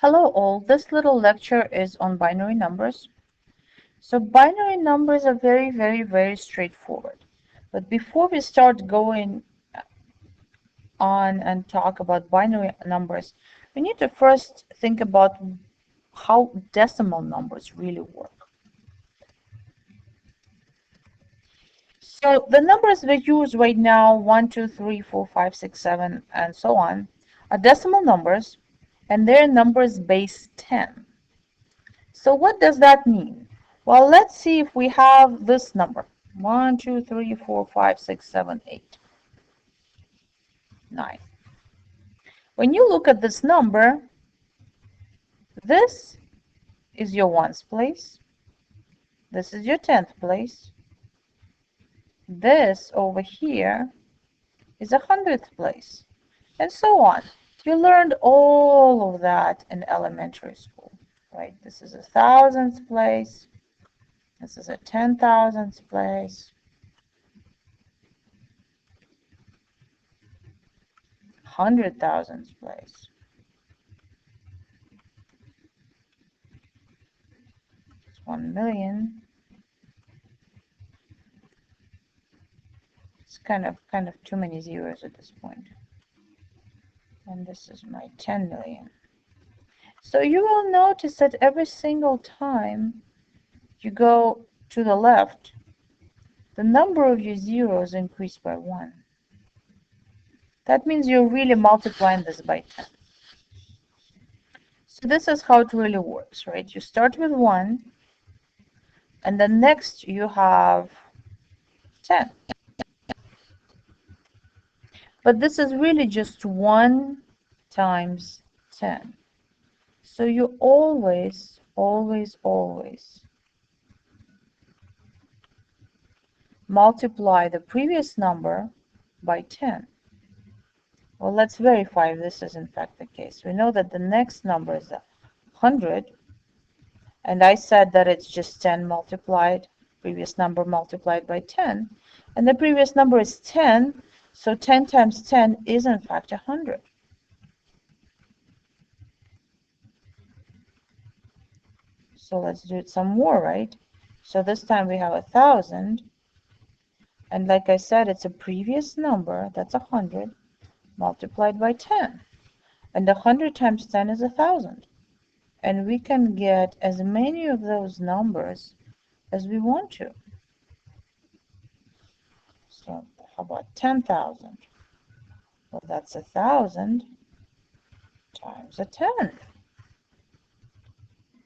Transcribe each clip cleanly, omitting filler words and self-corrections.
Hello all, this little lecture is on binary numbers. So binary numbers are very straightforward. But before we start going on and talk about binary numbers, we need to first think about how decimal numbers really work. So the numbers we use right now, 1, 2, 3, 4, 5, 6, 7, and so on, are decimal numbers, and they're numbers base 10. So what does that mean? Well, let's see if we have this number. 1, 2, 3, 4, 5, 6, 7, 8, 9. When you look at this number, this is your ones place. This is your tenth place. This over here is a hundredth place, and so on. You learned all of that in elementary school, right? This is a thousandth place. This is a 10,000th place. 100,000th place. It's 1,000,000. It's kind of too many zeros at this point. And this is my 10 million. So you will notice that every single time you go to the left, the number of your zeros increase by 1. That means you're really multiplying this by 10. So this is how it really works, right? You start with 1, and then next you have 10. But this is really just 1 times 10. So you always multiply the previous number by 10. Well, let's verify if this is in fact the case. We know that the next number is 100, and I said that it's just 10 multiplied, previous number multiplied by 10, and the previous number is 10, so 10 times 10 is in fact 100. So let's do it some more, right? So this time we have 1,000, and like I said, it's a previous number, that's 100, multiplied by 10. And 100 times 10 is 1,000. And we can get as many of those numbers as we want to. So how about 10,000? Well, that's 1,000 times a 10.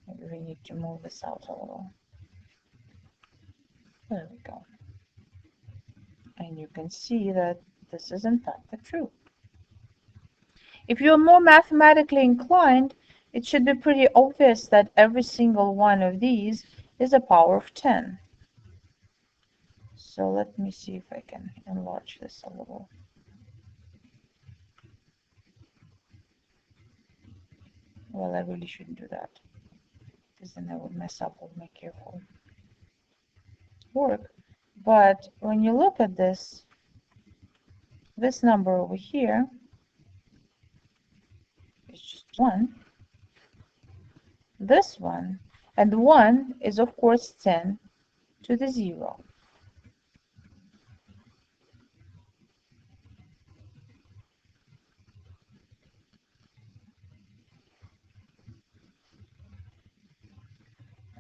Maybe we need to move this out a little. There we go. And you can see that this is in fact the truth. If you're more mathematically inclined, it should be pretty obvious that every single one of these is a power of 10. So let me see if I can enlarge this a little. Well, I really shouldn't do that, because then I would mess up with my careful work. But when you look at this number over here is just 1. This one, and 1 is of course 10 to the 0.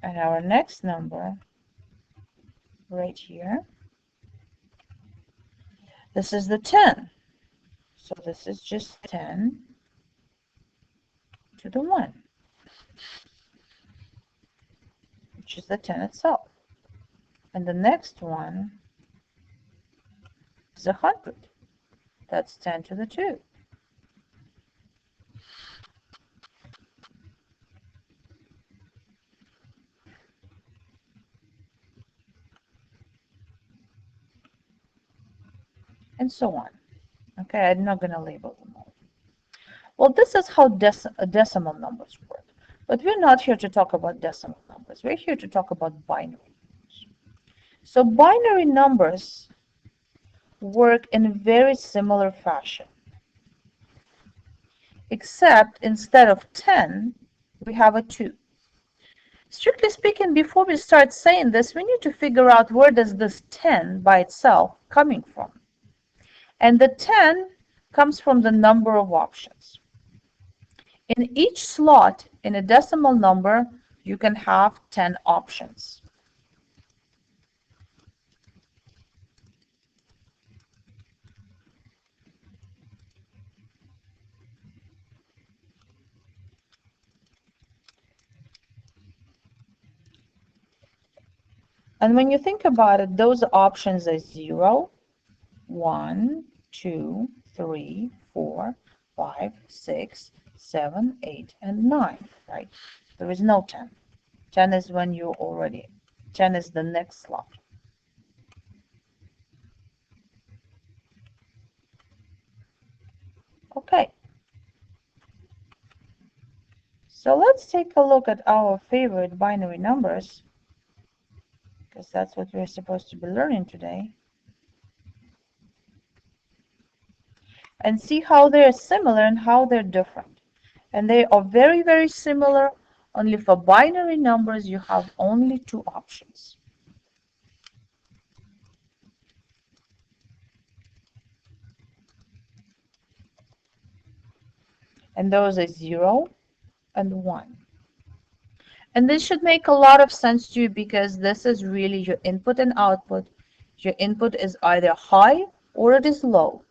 And our next number right here, this is the 10. So this is just 10 to the 1, which is the 10 itself. And the next one is 100. That's 10 to the 2. And so on. Okay, I'm not going to label them all. Well, this is how decimal numbers work. But we're not here to talk about decimal numbers. We're here to talk about binary numbers. So binary numbers work in a very similar fashion. Except instead of 10, we have a 2. Strictly speaking, before we start saying this, we need to figure out where does this 10 by itself coming from. And the 10 comes from the number of options. In each slot in a decimal number, you can have 10 options. And when you think about it, those options are 0, 1, 2, 3, 4, 5, 6, 7, 8, and 9, right? There is no 10. 10 is when you already, 10 is the next slot. Okay. So let's take a look at our favorite binary numbers, because that's what we're supposed to be learning today, and see how they're similar and how they're different. And they are very, very similar. Only for binary numbers, you have only 2 options. And those are 0 and 1. And this should make a lot of sense to you because this is really your input and output. Your input is either high or it is low.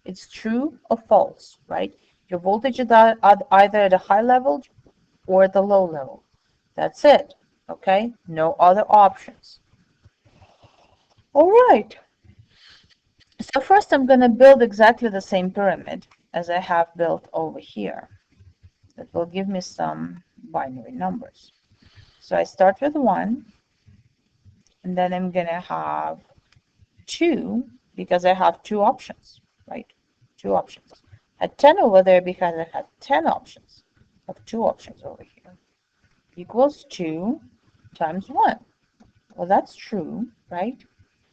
It's true or false, right? Your voltage is either at a high level or at a low level. That's it, okay? No other options. All right. So first I'm going to build exactly the same pyramid as I have built over here. That will give me some binary numbers. So I start with 1, and then I'm going to have 2 because I have 2 options, right? 2 options. I had 10 over there because I had 10 options. I have 2 options over here. Equals 2 times 1. Well, that's true, right?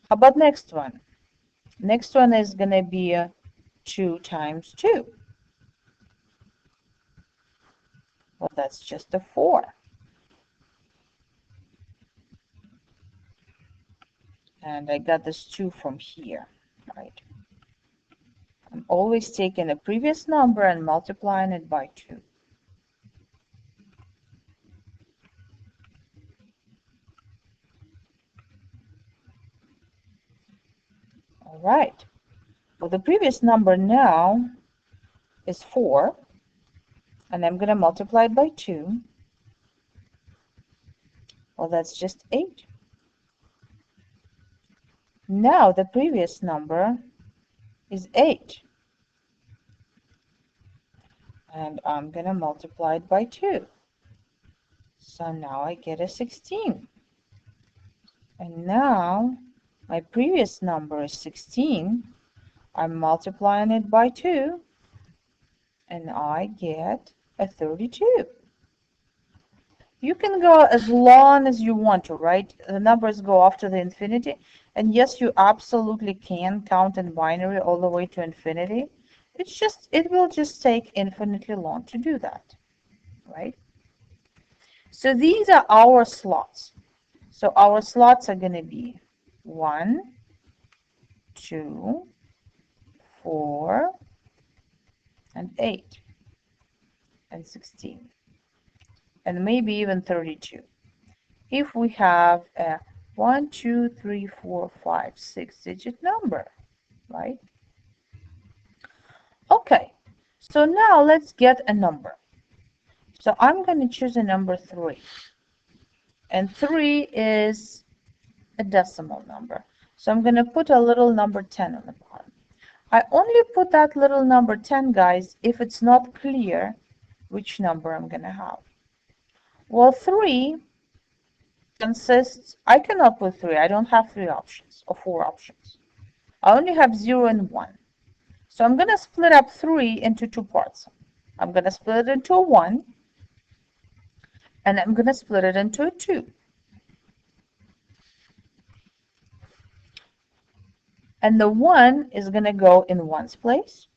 How about next one? Next one is going to be 2 times 2. Well, that's just a 4. And I got this 2 from here, right? I'm always taking a previous number and multiplying it by 2. All right. Well, the previous number now is 4, and I'm going to multiply it by 2. Well, that's just 8. Now the previous number is 8, and I'm going to multiply it by 2. So now I get a 16. And now my previous number is 16. I'm multiplying it by 2, and I get a 32. You can go as long as you want to, right? The numbers go off to the infinity. And yes, you absolutely can count in binary all the way to infinity. It will just take infinitely long to do that, right? So these are our slots. So our slots are going to be 1, 2, 4, and 8, and 16, and maybe even 32. If we have a 1, 2, 3, 4, 5, 6-digit number, right? Okay, so now let's get a number. So I'm going to choose a number 3. And 3 is a decimal number. So I'm going to put a little number 10 on the bottom. I only put that little number 10, guys, if it's not clear which number I'm going to have. Well, 3 consists, I cannot put 3. I don't have 3 options or 4 options. I only have 0 and 1. So I'm going to split up 3 into 2 parts. I'm going to split it into a 1, and I'm going to split it into a 2. And the 1 is going to go in 1's place.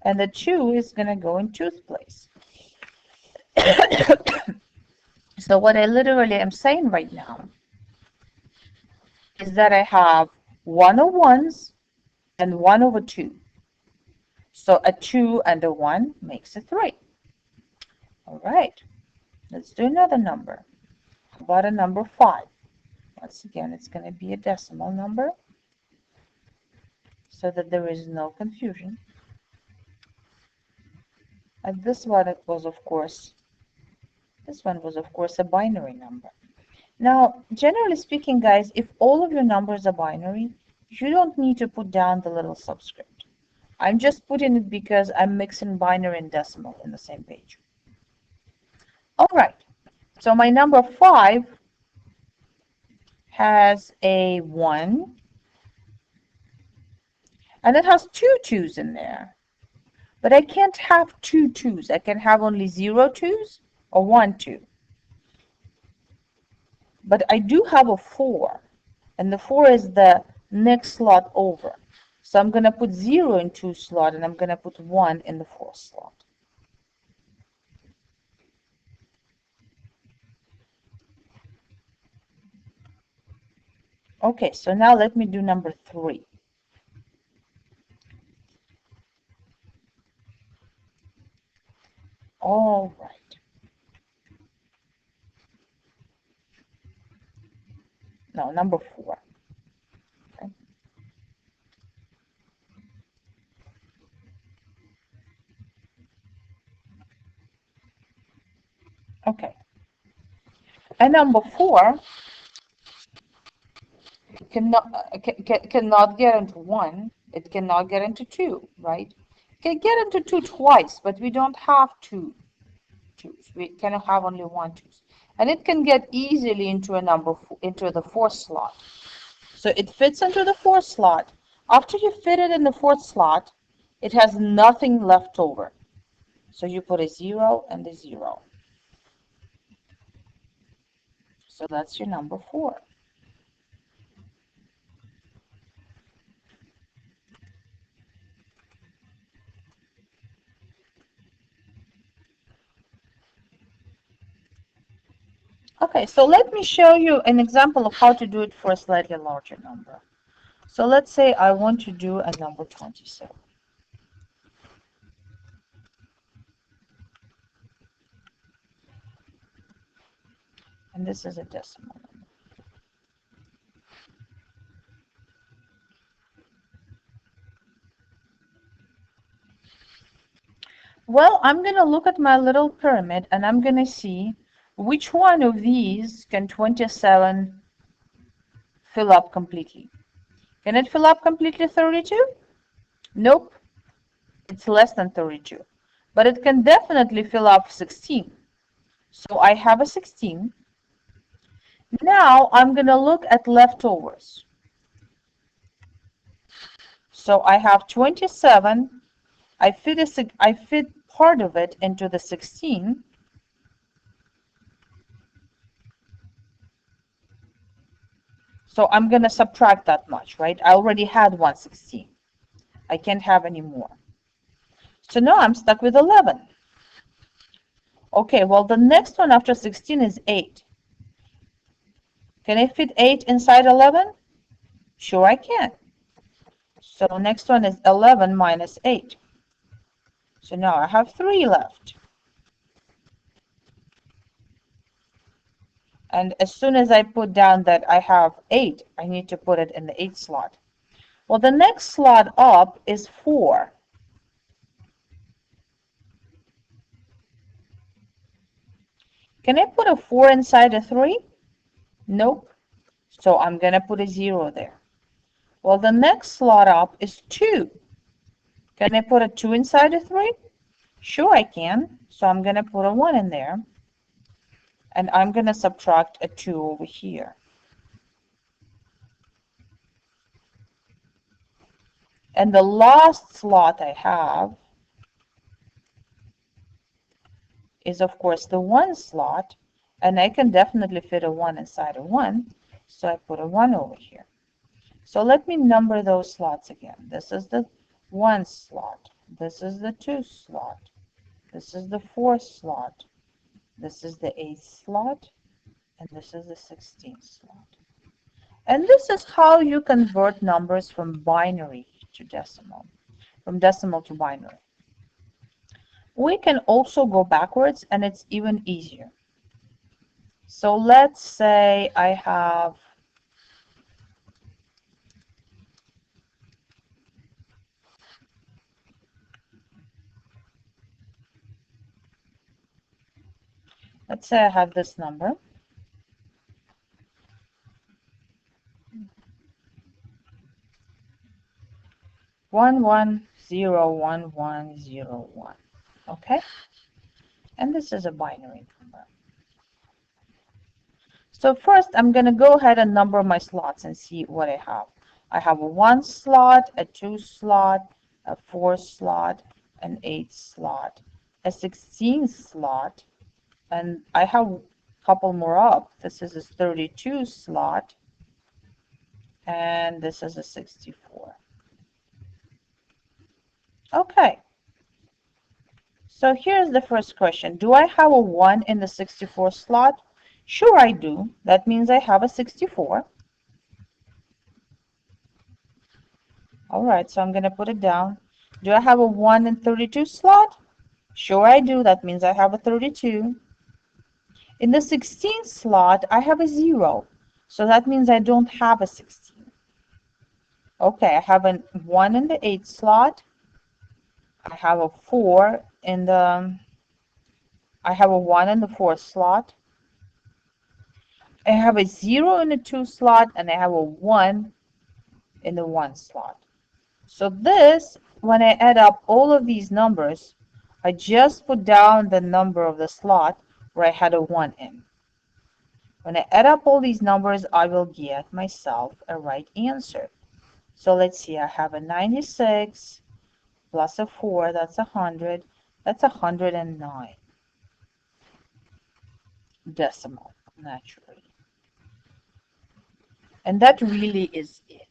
and the 2 is going to go in 2's place. So what I literally am saying right now is that I have 1 over 1s and 1 over 2. So a 2 and a 1 makes a 3. All right, let's do another number. How about a number 5? Once again, it's going to be a decimal number so that there is no confusion. And this one was, of course, a binary number. Now, generally speaking, guys, if all of your numbers are binary, you don't need to put down the little subscript. I'm just putting it because I'm mixing binary and decimal in the same page. All right, so my number 5 has a 1, and it has 2 2's in there. But I can't have 2 2's. I can have only 0 2's or 1 2. But I do have a 4, and the 4 is the next slot over. So I'm going to put 0 in 2 slot, and I'm going to put 1 in the 4 slot. Okay, so now let me do number 3. All right. No, number 4. Okay. Okay. And number 4 cannot get into 1. It cannot get into 2, right? It can get into 2 twice, but we don't have 2 2's. We can have only 1 2's. And it can get easily into into the 4th slot. So it fits into the 4th slot. After you fit it in the 4th slot, it has nothing left over. So you put a 0 and a 0. So that's your number 4. Okay, so let me show you an example of how to do it for a slightly larger number. So let's say I want to do a number 27. And this is a decimal number. Well, I'm going to look at my little pyramid and I'm going to see which one of these can 27 fill up completely. Can it fill up completely 32? Nope, it's less than 32. But it can definitely fill up 16. So I have a 16. Now I'm going to look at leftovers. So I have 27. I fit part of it into the 16. So I'm going to subtract that much, right? I already had 116. I can't have any more. So now I'm stuck with 11. Okay, well, the next one after 16 is 8. Can I fit 8 inside 11? Sure I can. So next one is 11 minus 8. So now I have 3 left. And as soon as I put down that I have 8, I need to put it in the 8 slot. Well, the next slot up is 4. Can I put a 4 inside a 3? Nope. So I'm going to put a 0 there. Well, the next slot up is 2. Can I put a 2 inside a 3? Sure I can. So I'm going to put a 1 in there. And I'm going to subtract a 2 over here. And the last slot I have is, of course, the 1 slot. And I can definitely fit a 1 inside a 1. So I put a 1 over here. So let me number those slots again. This is the 1 slot. This is the 2 slot. This is the 4 slot. This is the 8 slot. And this is the 16th slot. And this is how you convert numbers from binary to decimal, from decimal to binary. We can also go backwards, and it's even easier. So let's say I have this number. One one zero one one zero one. Okay, and this is a binary number. So first I'm going to go ahead and number my slots and see what I have. I have a 1 slot, a 2 slot, a 4 slot, an 8 slot, a 16 slot, and I have a couple more up. This is a 32 slot, and this is a 64. Okay. So here's the first question. Do I have a 1 in the 64 slot? Sure I do. That means I have a 64. All right, so I'm going to put it down. Do I have a 1 in 32 slot? Sure I do. That means I have a 32. In the 16 slot, I have a 0. So that means I don't have a 16. Okay, I have a 1 in the 8 slot. I have a 4 in the... I have a 1 in the 4 slot. I have a 0 in the 2 slot, and I have a 1 in the 1 slot. So this, when I add up all of these numbers, I just put down the number of the slot where I had a 1 in. When I add up all these numbers, I will get myself a right answer. So let's see, I have a 96 plus a 4, that's 100. That's 109. Decimal, naturally. And that really is it.